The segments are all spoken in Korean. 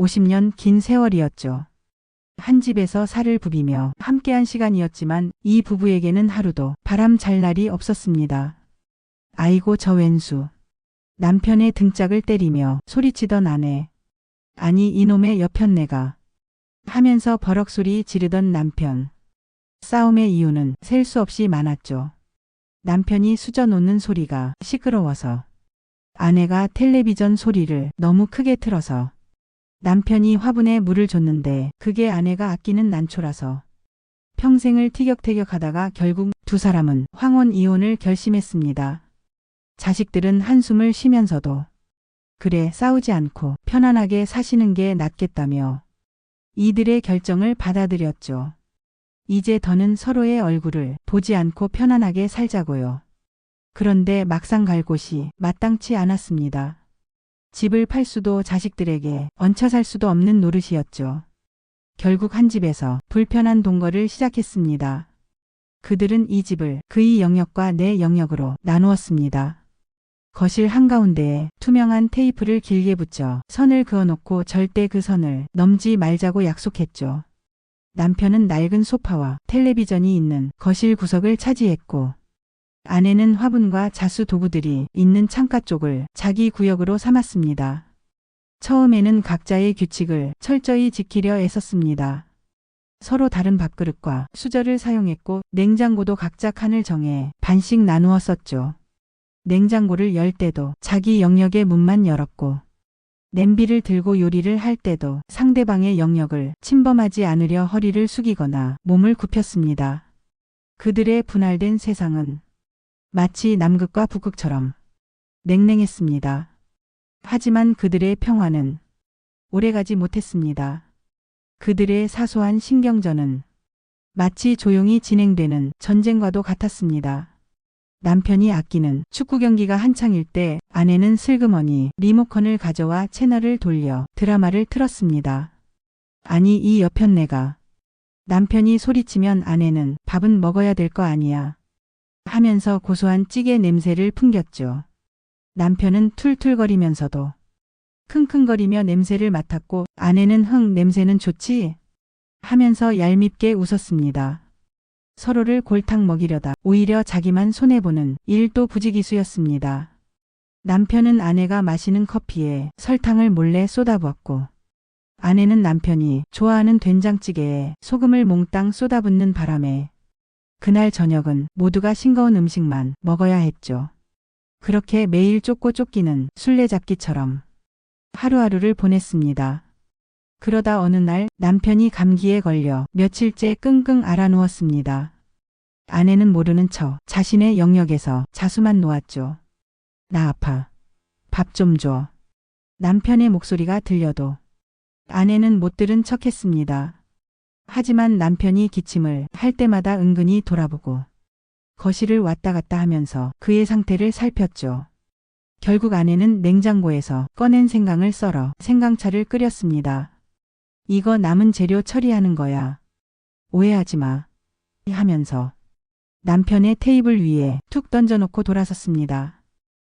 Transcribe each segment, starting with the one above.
50년 긴 세월이었죠. 한 집에서 살을 부비며 함께한 시간이었지만 이 부부에게는 하루도 바람 잘 날이 없었습니다. 아이고 저 왼수. 남편의 등짝을 때리며 소리치던 아내. 아니 이놈의 여편네가. 하면서 버럭 소리 지르던 남편. 싸움의 이유는 셀 수 없이 많았죠. 남편이 수저 놓는 소리가 시끄러워서. 아내가 텔레비전 소리를 너무 크게 틀어서. 남편이 화분에 물을 줬는데 그게 아내가 아끼는 난초라서. 평생을 티격태격하다가 결국 두 사람은 황혼 이혼을 결심했습니다. 자식들은 한숨을 쉬면서도 그래 싸우지 않고 편안하게 사시는 게 낫겠다며 이들의 결정을 받아들였죠. 이제 더는 서로의 얼굴을 보지 않고 편안하게 살자고요. 그런데 막상 갈 곳이 마땅치 않았습니다. 집을 팔 수도 자식들에게 얹혀 살 수도 없는 노릇이었죠. 결국 한 집에서 불편한 동거를 시작했습니다. 그들은 이 집을 그의 영역과 내 영역으로 나누었습니다. 거실 한가운데에 투명한 테이프를 길게 붙여 선을 그어놓고 절대 그 선을 넘지 말자고 약속했죠. 남편은 낡은 소파와 텔레비전이 있는 거실 구석을 차지했고 아내는 화분과 자수 도구들이 있는 창가 쪽을 자기 구역으로 삼았습니다. 처음에는 각자의 규칙을 철저히 지키려 애썼습니다. 서로 다른 밥그릇과 수저를 사용했고 냉장고도 각자 칸을 정해 반씩 나누어 썼죠. 냉장고를 열 때도 자기 영역의 문만 열었고 냄비를 들고 요리를 할 때도 상대방의 영역을 침범하지 않으려 허리를 숙이거나 몸을 굽혔습니다. 그들의 분할된 세상은 마치 남극과 북극처럼 냉랭했습니다. 하지만 그들의 평화는 오래가지 못했습니다. 그들의 사소한 신경전은 마치 조용히 진행되는 전쟁과도 같았습니다. 남편이 아끼는 축구 경기가 한창일 때 아내는 슬그머니 리모컨을 가져와 채널을 돌려 드라마를 틀었습니다. 아니 이 여편네가. 남편이 소리치면 아내는 밥은 먹어야 될 거 아니야. 하면서 고소한 찌개 냄새를 풍겼죠. 남편은 툴툴거리면서도 킁킁거리며 냄새를 맡았고 아내는 흥 냄새는 좋지? 하면서 얄밉게 웃었습니다. 서로를 골탕 먹이려다 오히려 자기만 손해보는 일도 부지기수였습니다. 남편은 아내가 마시는 커피에 설탕을 몰래 쏟아부었고 아내는 남편이 좋아하는 된장찌개에 소금을 몽땅 쏟아붓는 바람에 그날 저녁은 모두가 싱거운 음식만 먹어야 했죠. 그렇게 매일 쫓고 쫓기는 술래잡기처럼 하루하루를 보냈습니다. 그러다 어느 날 남편이 감기에 걸려 며칠째 끙끙 앓아 누웠습니다. 아내는 모르는 척 자신의 영역에서 자수만 놓았죠. 나 아파. 밥 좀 줘. 남편의 목소리가 들려도 아내는 못 들은 척했습니다. 하지만 남편이 기침을 할 때마다 은근히 돌아보고 거실을 왔다 갔다 하면서 그의 상태를 살폈죠. 결국 아내는 냉장고에서 꺼낸 생강을 썰어 생강차를 끓였습니다. 이거 남은 재료 처리하는 거야. 오해하지 마. 하면서 남편의 테이블 위에 툭 던져놓고 돌아섰습니다.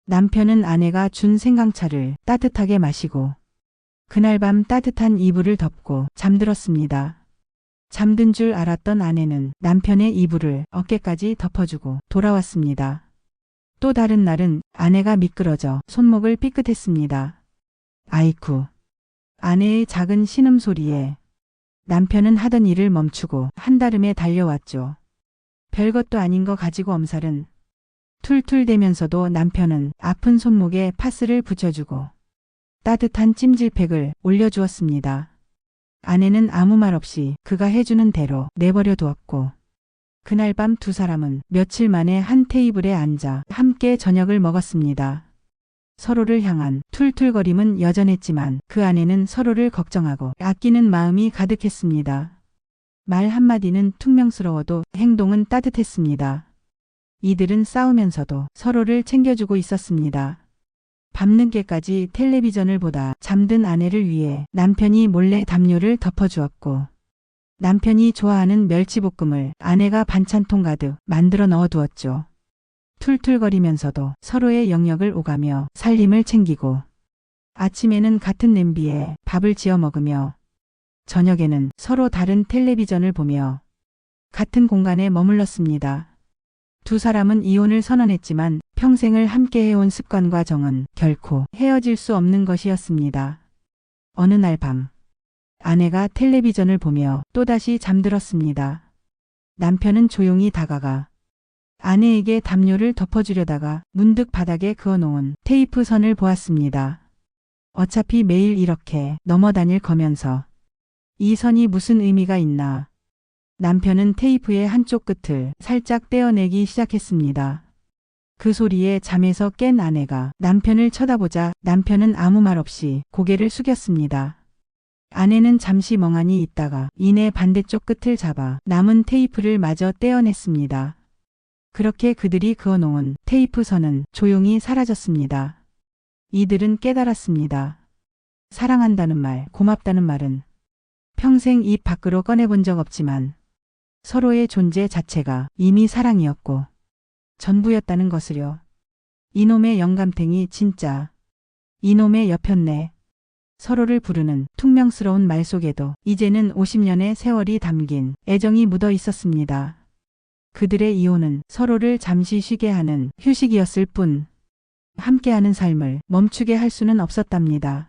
남편은 아내가 준 생강차를 따뜻하게 마시고 그날 밤 따뜻한 이불을 덮고 잠들었습니다. 잠든 줄 알았던 아내는 남편의 이불을 어깨까지 덮어주고 돌아왔습니다. 또 다른 날은 아내가 미끄러져 손목을 삐끗했습니다. 아이쿠. 아내의 작은 신음소리에 남편은 하던 일을 멈추고 한달음에 달려왔죠. 별것도 아닌 거 가지고 엄살은 툴툴대면서도 남편은 아픈 손목에 파스를 붙여주고 따뜻한 찜질팩을 올려주었습니다. 아내는 아무 말 없이 그가 해주는 대로 내버려 두었고 그날 밤 두 사람은 며칠 만에 한 테이블에 앉아 함께 저녁을 먹었습니다. 서로를 향한 툴툴거림은 여전했지만 그 안에는 서로를 걱정하고 아끼는 마음이 가득했습니다. 말 한마디는 퉁명스러워도 행동은 따뜻했습니다. 이들은 싸우면서도 서로를 챙겨주고 있었습니다. 밤늦게까지 텔레비전을 보다 잠든 아내를 위해 남편이 몰래 담요를 덮어주었고 남편이 좋아하는 멸치볶음을 아내가 반찬통 가득 만들어 넣어두었죠. 툴툴거리면서도 서로의 영역을 오가며 살림을 챙기고 아침에는 같은 냄비에 밥을 지어 먹으며 저녁에는 서로 다른 텔레비전을 보며 같은 공간에 머물렀습니다. 두 사람은 이혼을 선언했지만 평생을 함께 해온 습관과 정은 결코 헤어질 수 없는 것이었습니다. 어느 날 밤, 아내가 텔레비전을 보며 또다시 잠들었습니다. 남편은 조용히 다가가 아내에게 담요를 덮어주려다가 문득 바닥에 그어놓은 테이프 선을 보았습니다. 어차피 매일 이렇게 넘어다닐 거면서 이 선이 무슨 의미가 있나. 남편은 테이프의 한쪽 끝을 살짝 떼어내기 시작했습니다. 그 소리에 잠에서 깬 아내가 남편을 쳐다보자 남편은 아무 말 없이 고개를 숙였습니다. 아내는 잠시 멍하니 있다가 이내 반대쪽 끝을 잡아 남은 테이프를 마저 떼어냈습니다. 그렇게 그들이 그어놓은 테이프 선은 조용히 사라졌습니다. 이들은 깨달았습니다. 사랑한다는 말, 고맙다는 말은 평생 입 밖으로 꺼내본 적 없지만 서로의 존재 자체가 이미 사랑이었고 전부였다는 것을요. 이놈의 영감탱이 진짜. 이놈의 여편네. 서로를 부르는 퉁명스러운 말 속에도 이제는 50년의 세월이 담긴 애정이 묻어 있었습니다. 그들의 이혼은 서로를 잠시 쉬게 하는 휴식이었을 뿐 함께하는 삶을 멈추게 할 수는 없었답니다.